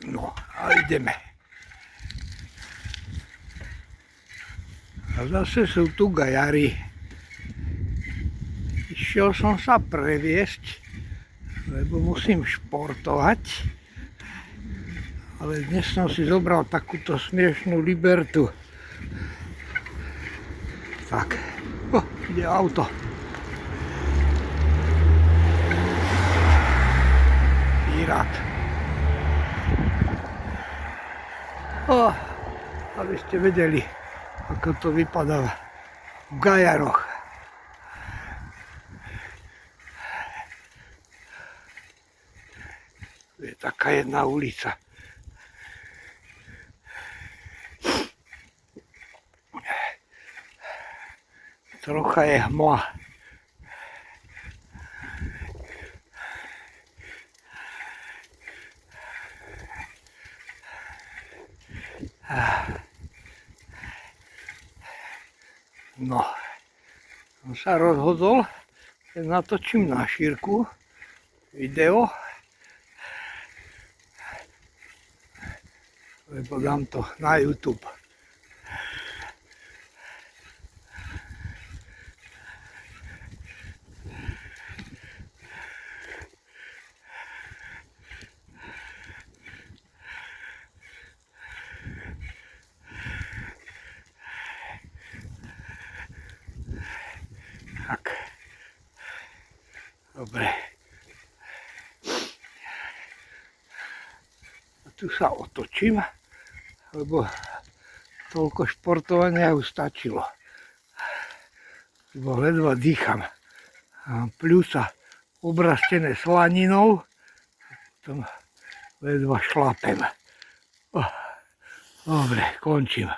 No a ideme. A zase sú tu gajari. Išiel som sa previesť, lebo musím športovať. Ale dnes som si zobral takúto smiešnú Libertu. Tak, ide auto. Pirát. Aby ste vedeli, ako to vypadá v gajaroch. Je taká jedna ulica. Trocha je hmla. No, som sa rozhodol, že natočím na šírku video, lebo dám to na YouTube. Tak. Dobre. A tu sa otočím, lebo toľko športovania už stačilo. Lebo ledva dýcham. Pľúca obrastené slaninou, potom ledva šlapem. Dobre, končím.